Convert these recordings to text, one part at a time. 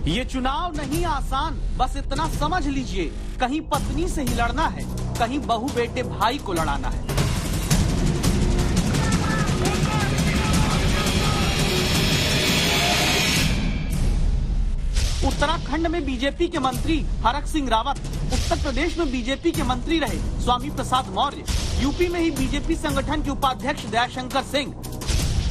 ये चुनाव नहीं आसान, बस इतना समझ लीजिए, कहीं पत्नी से ही लड़ना है, कहीं बहू बेटे भाई को लड़ाना है। उत्तराखंड में बीजेपी के मंत्री हरक सिंह रावत, उत्तर प्रदेश में बीजेपी के मंत्री रहे स्वामी प्रसाद मौर्य, यूपी में ही बीजेपी संगठन के उपाध्यक्ष दयाशंकर सिंह,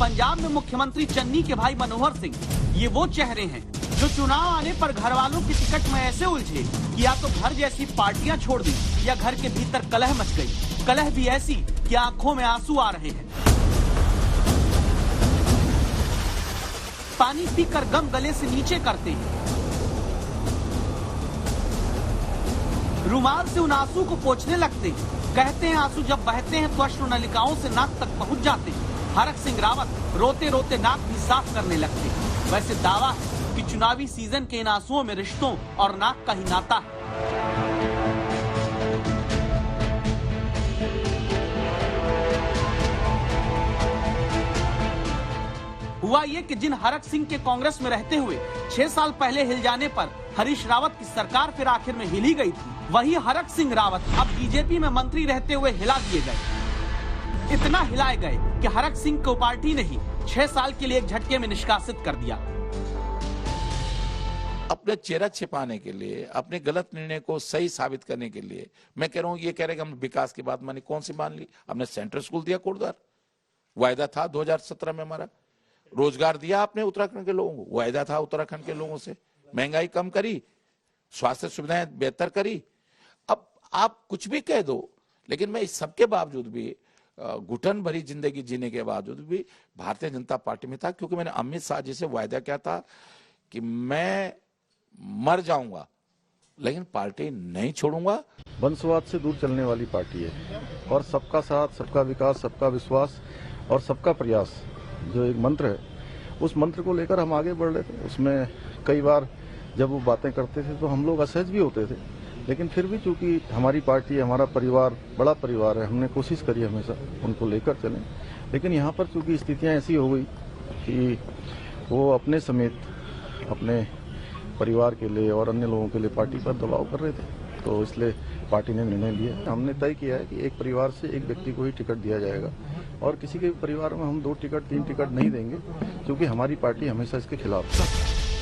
पंजाब में मुख्यमंत्री चन्नी के भाई मनोहर सिंह। ये वो चेहरे हैं जो चुनाव आने पर घर वालों की टिकट में ऐसे उलझे कि या तो घर जैसी पार्टियां छोड़ दी या घर के भीतर कलह मच गई। कलह भी ऐसी कि आंखों में आंसू आ रहे हैं। पानी पीकर गम गले से नीचे करते हैं, रुमाल से उन आंसू को पोंछने लगते हैं। कहते हैं आंसू जब बहते हैं तो अश्रु नलिकाओं से नाक तक पहुंच जाते हैं। हरक सिंह रावत रोते रोते नाक भी साफ करने लगते हैं। वैसे दावा है कि चुनावी सीजन के इन आंसुओं में रिश्तों और नाक का ही नाता है। हुआ ये कि जिन हरक सिंह के कांग्रेस में रहते हुए 6 साल पहले हिल जाने पर हरीश रावत की सरकार फिर आखिर में हिल ही गई थी, वही हरक सिंह रावत अब बीजेपी में मंत्री रहते हुए हिला दिए गए। इतना हिलाए गए कि हरक सिंह को पार्टी ने ही 6 साल के लिए एक झटके में निष्कासित कर दिया। अपने चेहरा छिपाने के लिए, अपने गलत निर्णय को सही साबित करने के लिए, मैं कह रहा हूँ, ये कह रहे हैं कि हमने विकास की बात मानी, कौन सी मान ली? हमने सेंट्रल स्कूल दिया कोटद्वार, वायदा था 2017 में हमारा। रोजगार दिया आपने उत्तराखंड के लोगों को, वायदा था उत्तराखंड के लोगों से। महंगाई कम करी, स्वास्थ्य सुविधाएं बेहतर करी। अब आप कुछ भी कह दो, लेकिन मैं इस सबके बावजूद भी, घुटन भरी जिंदगी जीने के बावजूद भी भारतीय जनता पार्टी में था, क्योंकि मैंने अमित शाह जी से वायदा किया था कि मैं मर जाऊंगा लेकिन पार्टी नहीं छोड़ूंगा। वंशवाद से दूर चलने वाली पार्टी है और सबका साथ, सबका विकास, सबका विश्वास और सबका प्रयास जो एक मंत्र है, उस मंत्र को लेकर हम आगे बढ़ रहे थे। उसमें कई बार जब वो बातें करते थे तो हम लोग असहज भी होते थे, लेकिन फिर भी चूंकि हमारी पार्टी, हमारा परिवार बड़ा परिवार है, हमने कोशिश करी हमेशा उनको लेकर चलें। लेकिन यहाँ पर चूंकि स्थितियाँ ऐसी हो गई कि वो अपने समेत अपने परिवार के लिए और अन्य लोगों के लिए पार्टी पर दबाव कर रहे थे, तो इसलिए पार्टी ने निर्णय लिया। हमने तय किया है कि एक परिवार से एक व्यक्ति को ही टिकट दिया जाएगा और किसी के परिवार में हम 2 टिकट 3 टिकट नहीं देंगे, क्योंकि हमारी पार्टी हमेशा इसके खिलाफ है।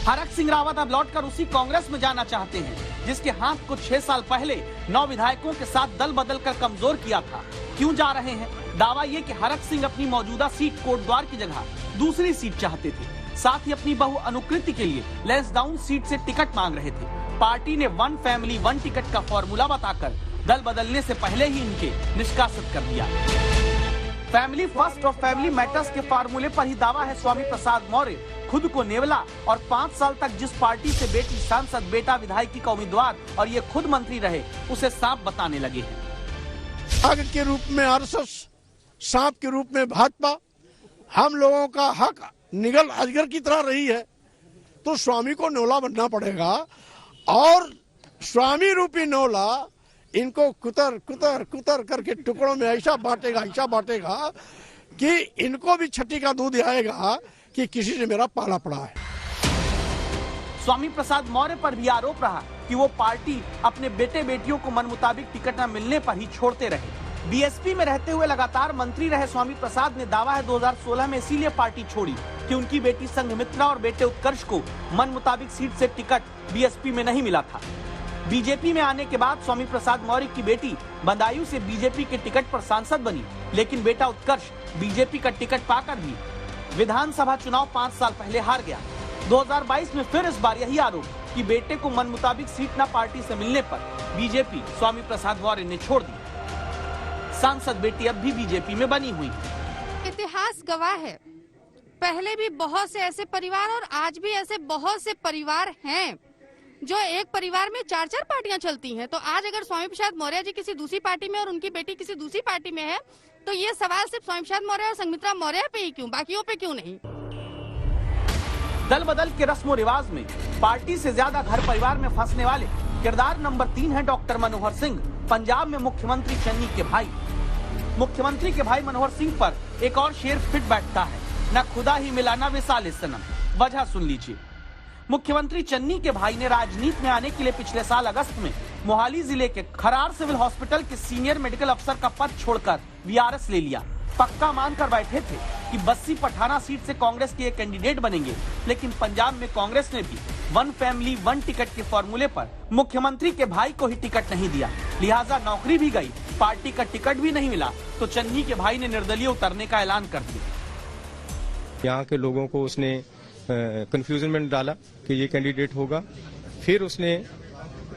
हरक सिंह रावत अब लौटकर उसी कांग्रेस में जाना चाहते हैं जिसके हाथ को 6 साल पहले 9 विधायकों के साथ दल बदल कर कमजोर किया था। क्यों जा रहे हैं? दावा ये कि हरक सिंह अपनी मौजूदा सीट कोटद्वार की जगह दूसरी सीट चाहते थे, साथ ही अपनी बहू अनुकृति के लिए लैंसडाउन सीट से टिकट मांग रहे थे। पार्टी ने 1 फैमिली 1 टिकट का फॉर्मूला बताकर दल बदलने से पहले ही इनके निष्कासित कर दिया। फैमिली फर्स्ट और फैमिली मैटर्स के फार्मूले पर ही दावा है स्वामी प्रसाद मौर्य खुद को नेवला और 5 साल तक जिस पार्टी से बेटी सांसद, बेटा विधायकी का उम्मीदवार और ये खुद मंत्री रहे, उसे सांप बताने लगे हैं। आग के रूप में आरएसएस, सांप के रूप में भाजपा, हम लोगों का हक निगल अजगर की तरह रही है, तो स्वामी को नौला बनना पड़ेगा और स्वामी रूपी नौला इनको कुतर कुतर कुतर करके टुकड़ों में ऐसा बांटेगा कि इनको भी छठी का दूध आएगा कि किसी से मेरा पाला पड़ा है। स्वामी प्रसाद मौर्य पर भी आरोप रहा कि वो पार्टी अपने बेटे बेटियों को मन मुताबिक टिकट न मिलने पर ही छोड़ते रहे। बीएसपी में रहते हुए लगातार मंत्री रहे स्वामी प्रसाद ने दावा है 2016 में इसीलिए पार्टी छोड़ी कि उनकी बेटी संघमित्रा और बेटे उत्कर्ष को मन मुताबिक सीट से टिकट बीएसपी में नहीं मिला था। बीजेपी में आने के बाद स्वामी प्रसाद मौर्य की बेटी बदायूं से बीजेपी के टिकट पर सांसद बनी, लेकिन बेटा उत्कर्ष बीजेपी का टिकट पाकर भी विधानसभा चुनाव 5 साल पहले हार गया। 2022 में फिर इस बार यही आरोप कि बेटे को मन मुताबिक सीट न पार्टी से मिलने पर बीजेपी स्वामी प्रसाद मौर्य ने छोड़ दी। सांसद बेटी अब भी बीजेपी में बनी हुई। इतिहास गवाह है, पहले भी बहुत से ऐसे परिवार और आज भी ऐसे बहुत से परिवार हैं जो एक परिवार में 4-4 पार्टियां चलती हैं। तो आज अगर स्वामी प्रसाद मौर्य जी किसी दूसरी पार्टी में और उनकी बेटी किसी दूसरी पार्टी में है, तो ये सवाल सिर्फ स्वामी प्रसाद मौर्य और संघमित्रा मौर्य पे ही क्यों, बाकियों पे क्यों नहीं? दल बदल के रस्म रिवाज में पार्टी से ज्यादा घर परिवार में फंसने वाले किरदार नंबर 3 है डॉक्टर मनोहर सिंह, पंजाब में मुख्यमंत्री चन्नी के भाई। मुख्यमंत्री के भाई मनोहर सिंह पर एक और शेर फिट बैठता है, न खुदा ही मिला न विसाल सनम। वजह सुन लीजिए। मुख्यमंत्री चन्नी के भाई ने राजनीति में आने के लिए पिछले साल अगस्त में मोहाली जिले के खरार सिविल हॉस्पिटल के सीनियर मेडिकल अफसर का पद छोड़कर वीआरएस ले लिया। पक्का मानकर बैठे थे कि बस्सी पठाना सीट से कांग्रेस के एक कैंडिडेट बनेंगे, लेकिन पंजाब में कांग्रेस ने भी वन फैमिली वन टिकट के फॉर्मूले पर मुख्यमंत्री के भाई को ही टिकट नहीं दिया। लिहाजा नौकरी भी गई, पार्टी का टिकट भी नहीं मिला, तो चन्नी के भाई ने निर्दलीय उतरने का ऐलान कर दिया। यहाँ के लोगों को उसने कंफ्यूजन में डाला कि ये कैंडिडेट होगा। फिर उसने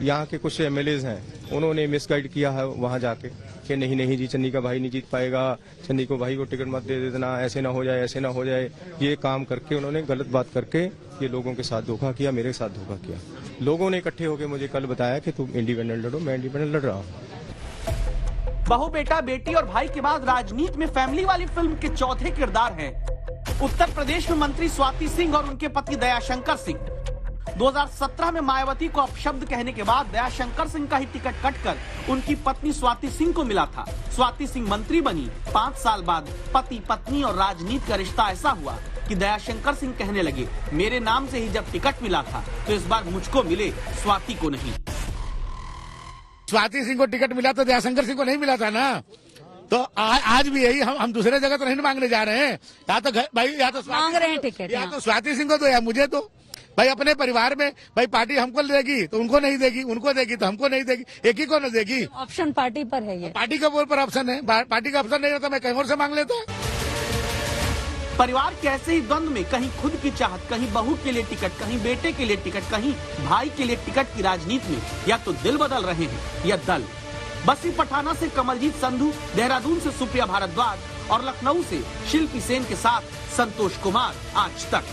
यहाँ के कुछ एमएलएज हैं, उन्होंने मिसगाइड किया है वहाँ जाके कि नहीं जी चन्नी का भाई नहीं जीत पाएगा, चन्नी को भाई को टिकट मत दे देना, ऐसे ना हो जाए, ऐसे ना हो जाए। ये काम करके उन्होंने गलत बात करके ये लोगों के साथ धोखा किया, मेरे साथ धोखा किया। लोगों ने इकट्ठे होकर मुझे कल बताया कि तुम इंडिपेंडेंट लड़ो, मैं इंडिपेंडेंट लड़ रहा हूँ। बहू बेटा बेटी और भाई के बाद राजनीति में फैमिली वाली फिल्म के चौथे किरदार हैं उत्तर प्रदेश में मंत्री स्वाति सिंह और उनके पति दयाशंकर सिंह। 2017 में मायावती को अपशब्द कहने के बाद दयाशंकर सिंह का ही टिकट कटकर उनकी पत्नी स्वाति सिंह को मिला था। स्वाति सिंह मंत्री बनी। 5 साल बाद पति पत्नी और राजनीति का रिश्ता ऐसा हुआ कि दयाशंकर सिंह कहने लगे, मेरे नाम से ही जब टिकट मिला था तो इस बार मुझको मिले, स्वाति को नहीं। स्वाति सिंह को टिकट मिला तो दयाशंकर सिंह को नहीं मिला था ना। तो आज भी यही हम दूसरे जगह तो नहीं मांगने जा रहे हैं। या तो भाई या तो मांग रहे हैं टिकट, या तो स्वाति सिंह को दो या मुझे दो। भाई अपने परिवार में भाई पार्टी हमको देगी तो उनको नहीं देगी, उनको देगी तो हमको नहीं देगी, एक ही को न देगी। ऑप्शन पार्टी पर है ये। पार्टी का बोल पर ऑप्शन है, पार्टी का ऑप्शन नहीं होता मैं कहीं और से मांग लेता। परिवार के ऐसे ही द्वंद में कहीं खुद की चाहत, कहीं बहू के लिए टिकट, कहीं बेटे के लिए टिकट, कहीं भाई के लिए टिकट की राजनीति में या तो दिल बदल रहे हैं या दल। बस्सी पठाना से कमलजीत संधू, देहरादून से सुप्रिया भारद्वाज और लखनऊ से शिल्पी सेन के साथ संतोष कुमार, आज तक।